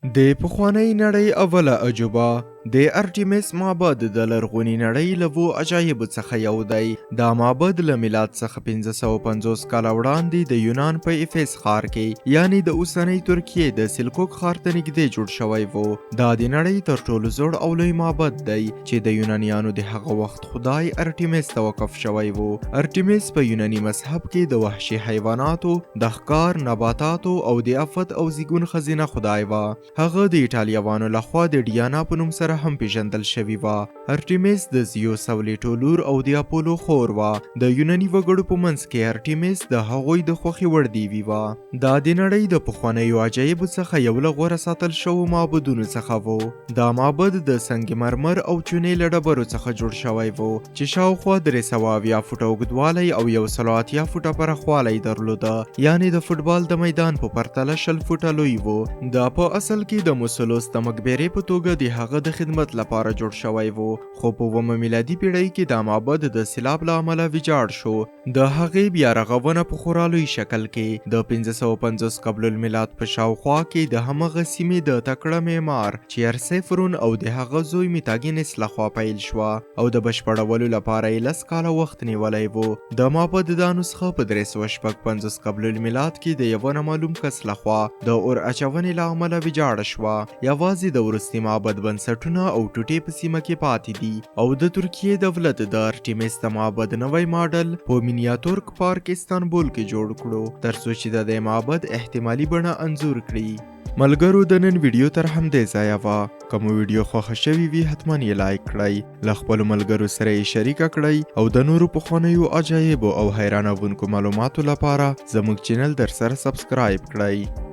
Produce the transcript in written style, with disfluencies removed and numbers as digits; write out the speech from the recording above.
د پخوانۍ نړۍ اوله عجوبه د ارټیمیس معبد د لرغونې نړۍ له 2 عجایبو څخه یو دی. دا معبد له میلاد څخه 1550 کاله وړاندې د یونان په افیس ښار کې یعنی د اوسنۍ ترکیې د سلکوک ښار ته نږدې جوړ شوی و. دا د نړۍ تر ټولو زوړ او لوی معبد دی چې د یونانیانو د هغه وخت خدای ارټیمیس ته وقف شوی و. ارټیمیس په یوناني مذهب کې د وحشي حیواناتو، د ښکار، نباتاتو او د افت او زیږون خزینه خدای و. هغه د ایټالیایانو لخوا د ډیانا په نوم سره هم پیژندل شوی و. ارټیمیس د زیوس او لیټو لور او د اپولو خور و. د یوناني وګړو په منځ کې ارټیمیس د هغوی د خوښې وړ دیوی و. دا د نړۍ د پخوانیو عجایبو څخه یو له غوره ساتل شوو معبدونو څخه و. دا معبد د سنگ مرمر او چونې له ډبرو څخه جوړ شوی و چې شاوخوا 380 فوټه اوږدوالی او 180 فوټه پراخوالی درلوده، یعنی د فوټبال د میدان په پرتله 20 فوټه لوی و. دا په اصل کې د موسولوس د مقبرې په توګه د هغه د خدمت لپاره جوړ شوی و، خو په 9 میلادي پیړۍ کې دا معبد د سیلاب له امله ویجاړ شو. د هغې بیا رغونه په خورا لوی شکل کې د 1550 قبل المیلاد په شاوخوا کې د همغه سیمې د تکړه معمار چیرسیفرون او د هغه زوی میتاګینس لخوا پیل شوه او د بشپړولو لپاره یې 10 کاله وخت نیولی و. د معبد دا نسخه په 355 قبل المیلاد کې د یوه نامعلوم کس لخوا د اور اچونې له امله ویجاړه شوه. یوازې د وروستي معبد بنسټونه او ټوټې په سیمه کې پاتې دي او د ترکیې دولت د ارټیمیس د معبد نوی ماډل په مینیاتورک پارک استانبول کې جوړ کړو ترڅو چې د معبد احتمالي بڼه انځور کړي. ملګرو، د نن ویډیو تر همدې ځایه وه. که مو ویډیو خوښه شوې وي حتما یې لایک کړئ، له خپلو ملګرو سره یې شریکه کړئ او د نورو پخوانیو عجایبو او حیرانوونکو معلوماتو لپاره زموږ چینل در سره سبسکرایب کړئ.